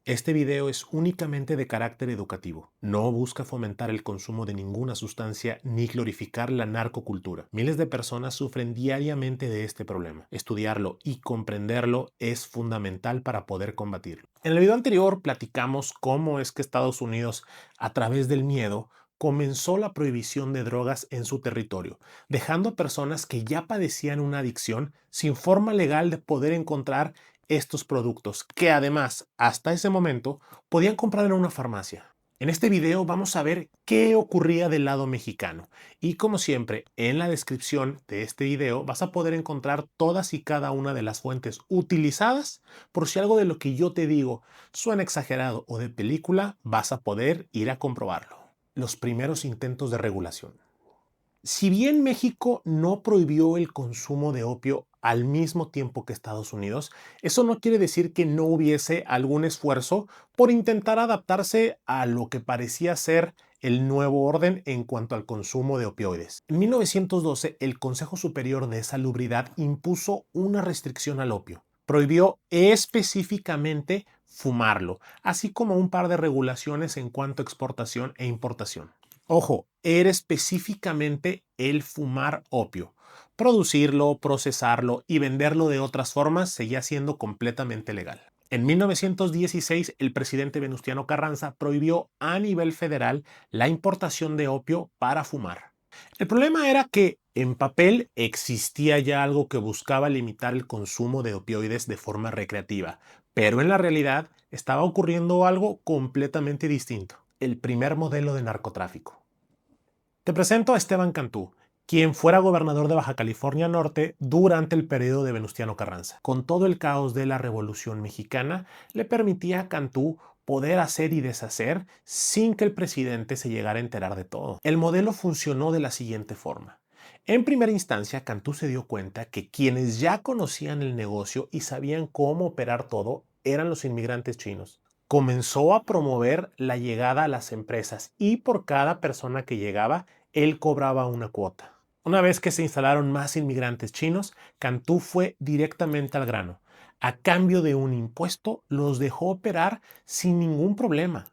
Este video es únicamente de carácter educativo. No busca fomentar el consumo de ninguna sustancia ni glorificar la narcocultura. Miles de personas sufren diariamente de este problema. Estudiarlo y comprenderlo es fundamental para poder combatirlo. En el video anterior platicamos cómo es que Estados Unidos, a través del miedo, comenzó la prohibición de drogas en su territorio, dejando a personas que ya padecían una adicción sin forma legal de poder encontrar estos productos, que además, hasta ese momento, podían comprar en una farmacia. En este video vamos a ver qué ocurría del lado mexicano y, como siempre, en la descripción de este video vas a poder encontrar todas y cada una de las fuentes utilizadas por si algo de lo que yo te digo suena exagerado o de película, vas a poder ir a comprobarlo. Los primeros intentos de regulación. Si bien México no prohibió el consumo de opio al mismo tiempo que Estados Unidos, eso no quiere decir que no hubiese algún esfuerzo por intentar adaptarse a lo que parecía ser el nuevo orden en cuanto al consumo de opioides. En 1912, el Consejo Superior de Salubridad impuso una restricción al opio. Prohibió específicamente fumarlo, así como un par de regulaciones en cuanto a exportación e importación. Ojo, era específicamente el fumar opio. Producirlo, procesarlo y venderlo de otras formas seguía siendo completamente legal. En 1916, el presidente Venustiano Carranza prohibió a nivel federal la importación de opio para fumar. El problema era que en papel existía ya algo que buscaba limitar el consumo de opioides de forma recreativa, pero en la realidad estaba ocurriendo algo completamente distinto: el primer modelo de narcotráfico. Te presento a Esteban Cantú, quien fuera gobernador de Baja California Norte durante el periodo de Venustiano Carranza. Con todo el caos de la Revolución Mexicana, le permitía a Cantú poder hacer y deshacer sin que el presidente se llegara a enterar de todo. El modelo funcionó de la siguiente forma. En primera instancia, Cantú se dio cuenta que quienes ya conocían el negocio y sabían cómo operar todo eran los inmigrantes chinos. Comenzó a promover la llegada a las empresas y por cada persona que llegaba, él cobraba una cuota. Una vez que se instalaron más inmigrantes chinos, Cantú fue directamente al grano. A cambio de un impuesto, los dejó operar sin ningún problema.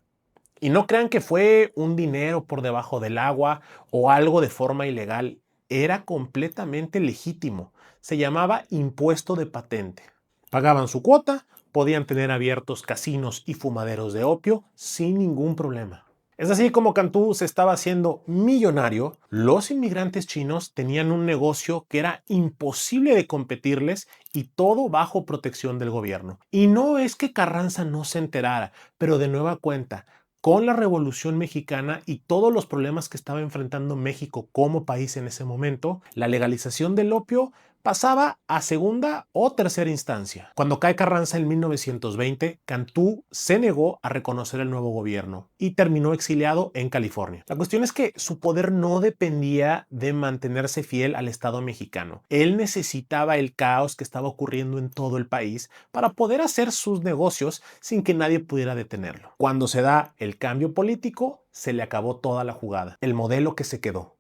Y no crean que fue un dinero por debajo del agua o algo de forma ilegal. Era completamente legítimo. Se llamaba impuesto de patente. Pagaban su cuota, podían tener abiertos casinos y fumaderos de opio sin ningún problema. Es así como Cantú se estaba haciendo millonario. Los inmigrantes chinos tenían un negocio que era imposible de competirles y todo bajo protección del gobierno. Y no es que Carranza no se enterara, pero de nueva cuenta, con la Revolución Mexicana y todos los problemas que estaba enfrentando México como país en ese momento, la legalización del opio pasaba a segunda o tercera instancia. Cuando cae Carranza en 1920, Cantú se negó a reconocer el nuevo gobierno y terminó exiliado en California. La cuestión es que su poder no dependía de mantenerse fiel al Estado mexicano. Él necesitaba el caos que estaba ocurriendo en todo el país para poder hacer sus negocios sin que nadie pudiera detenerlo. Cuando se da el cambio político, se le acabó toda la jugada. El modelo que se quedó.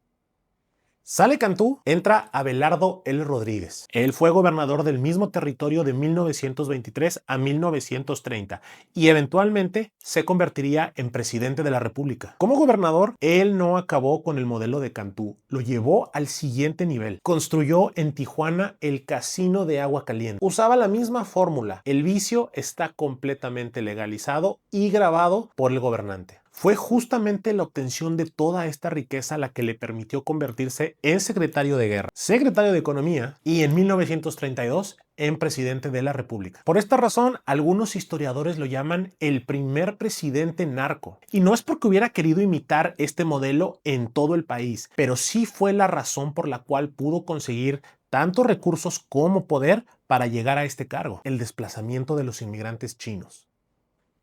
Sale Cantú, entra Abelardo L. Rodríguez. Él fue gobernador del mismo territorio de 1923 a 1930 y eventualmente se convertiría en presidente de la República. Como gobernador, él no acabó con el modelo de Cantú, lo llevó al siguiente nivel. Construyó en Tijuana el Casino de Agua Caliente. Usaba la misma fórmula. El vicio está completamente legalizado y grabado por el gobernante. Fue justamente la obtención de toda esta riqueza la que le permitió convertirse en secretario de Guerra, secretario de Economía y en 1932 en presidente de la República. Por esta razón, algunos historiadores lo llaman el primer presidente narco. Y no es porque hubiera querido imitar este modelo en todo el país, pero sí fue la razón por la cual pudo conseguir tantos recursos como poder para llegar a este cargo: el desplazamiento de los inmigrantes chinos.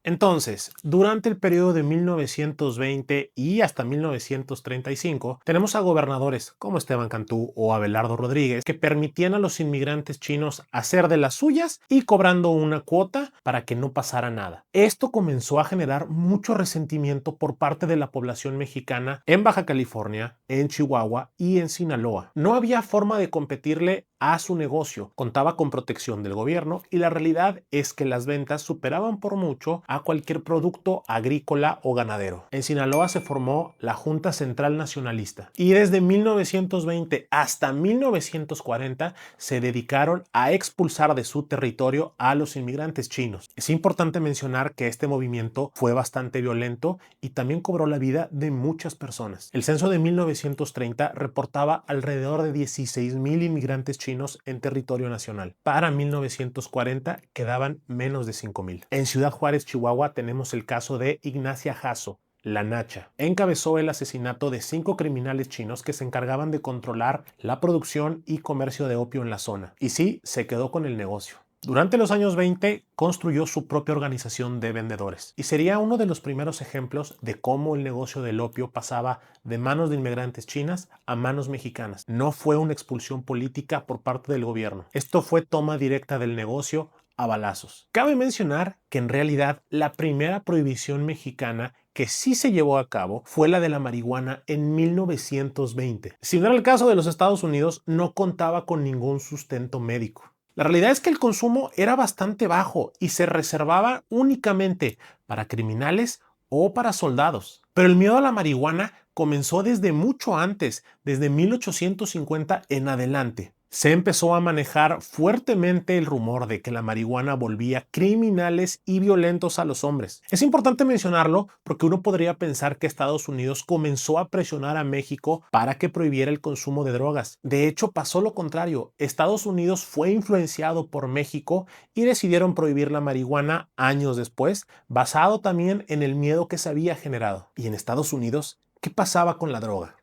Entonces, durante el periodo de 1920 y hasta 1935, tenemos a gobernadores como Esteban Cantú o Abelardo Rodríguez que permitían a los inmigrantes chinos hacer de las suyas y cobrando una cuota para que no pasara nada. Esto comenzó a generar mucho resentimiento por parte de la población mexicana en Baja California, en Chihuahua y en Sinaloa. No había forma de competirle a su negocio, contaba con protección del gobierno y la realidad es que las ventas superaban por mucho a cualquier producto agrícola o ganadero. En Sinaloa se formó la Junta Central Nacionalista y desde 1920 hasta 1940 se dedicaron a expulsar de su territorio a los inmigrantes chinos. Es importante mencionar que este movimiento fue bastante violento y también cobró la vida de muchas personas. El censo de 1930 reportaba alrededor de 16,000 inmigrantes chinos en territorio nacional. Para 1940 quedaban menos de 5,000. En Ciudad Juárez, Chihuahua, tenemos el caso de Ignacia Jasso, la Nacha. Encabezó el asesinato de 5 criminales chinos que se encargaban de controlar la producción y comercio de opio en la zona. Y sí, se quedó con el negocio. Durante los años 20 construyó su propia organización de vendedores y sería uno de los primeros ejemplos de cómo el negocio del opio pasaba de manos de inmigrantes chinas a manos mexicanas. No fue una expulsión política por parte del gobierno. Esto fue toma directa del negocio a balazos. Cabe mencionar que en realidad la primera prohibición mexicana que sí se llevó a cabo fue la de la marihuana en 1920. Si no era el caso de los Estados Unidos, no contaba con ningún sustento médico. La realidad es que el consumo era bastante bajo y se reservaba únicamente para criminales o para soldados. Pero el miedo a la marihuana comenzó desde mucho antes, desde 1850 en adelante. Se empezó a manejar fuertemente el rumor de que la marihuana volvía criminales y violentos a los hombres. Es importante mencionarlo porque uno podría pensar que Estados Unidos comenzó a presionar a México para que prohibiera el consumo de drogas. De hecho, pasó lo contrario. Estados Unidos fue influenciado por México y decidieron prohibir la marihuana años después, basado también en el miedo que se había generado. Y en Estados Unidos, ¿qué pasaba con la droga?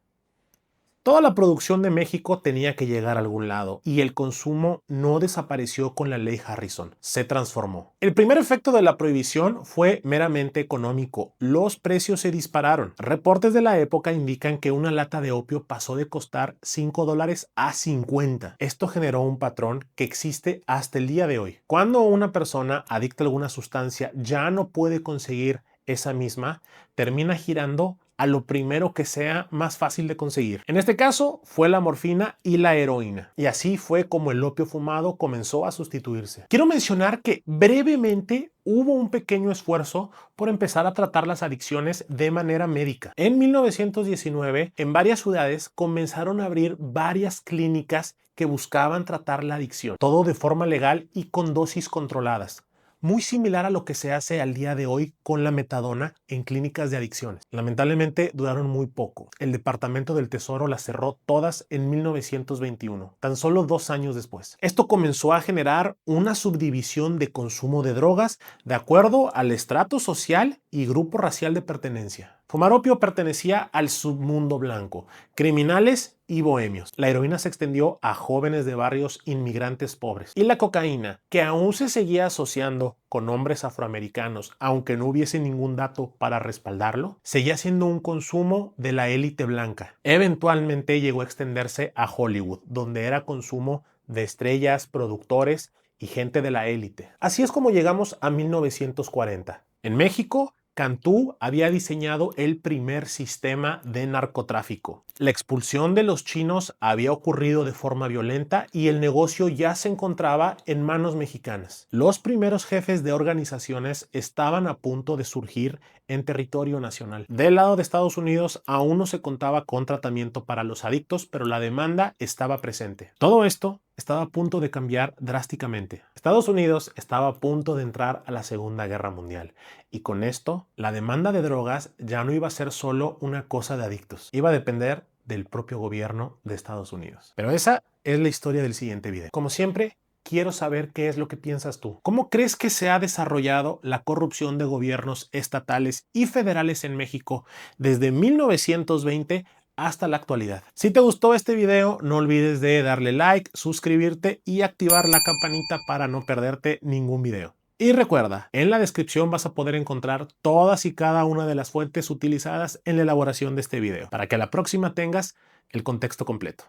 Toda la producción de México tenía que llegar a algún lado y el consumo no desapareció con la ley Harrison, se transformó. El primer efecto de la prohibición fue meramente económico, los precios se dispararon. Reportes de la época indican que una lata de opio pasó de costar $5 a 50. Esto generó un patrón que existe hasta el día de hoy. Cuando una persona adicta a alguna sustancia ya no puede conseguir esa misma, termina girando a lo primero que sea más fácil de conseguir. En este caso fue la morfina y la heroína. Y así fue como el opio fumado comenzó a sustituirse. Quiero mencionar que brevemente hubo un pequeño esfuerzo por empezar a tratar las adicciones de manera médica. En 1919, en varias ciudades comenzaron a abrir varias clínicas que buscaban tratar la adicción, todo de forma legal y con dosis controladas. Muy similar a lo que se hace al día de hoy con la metadona en clínicas de adicciones. Lamentablemente duraron muy poco. El Departamento del Tesoro las cerró todas en 1921, tan solo 2 años después. Esto comenzó a generar una subdivisión de consumo de drogas de acuerdo al estrato social y grupo racial de pertenencia. Fumar opio pertenecía al submundo blanco, criminales y bohemios. La heroína se extendió a jóvenes de barrios inmigrantes pobres. Y la cocaína, que aún se seguía asociando con hombres afroamericanos, aunque no hubiese ningún dato para respaldarlo, seguía siendo un consumo de la élite blanca. Eventualmente llegó a extenderse a Hollywood, donde era consumo de estrellas, productores y gente de la élite. Así es como llegamos a 1940. En México, Cantú había diseñado el primer sistema de narcotráfico. La expulsión de los chinos había ocurrido de forma violenta y el negocio ya se encontraba en manos mexicanas. Los primeros jefes de organizaciones estaban a punto de surgir en territorio nacional. Del lado de Estados Unidos aún no se contaba con tratamiento para los adictos, pero la demanda estaba presente. Todo esto estaba a punto de cambiar drásticamente. Estados Unidos estaba a punto de entrar a la Segunda Guerra Mundial y con esto la demanda de drogas ya no iba a ser solo una cosa de adictos, iba a depender del propio gobierno de Estados Unidos. Pero esa es la historia del siguiente video. Como siempre, quiero saber qué es lo que piensas tú. ¿Cómo crees que se ha desarrollado la corrupción de gobiernos estatales y federales en México desde 1920 hasta la actualidad? Si te gustó este video, no olvides de darle like, suscribirte y activar la campanita para no perderte ningún video. Y recuerda, en la descripción vas a poder encontrar todas y cada una de las fuentes utilizadas en la elaboración de este video, para que a la próxima tengas el contexto completo.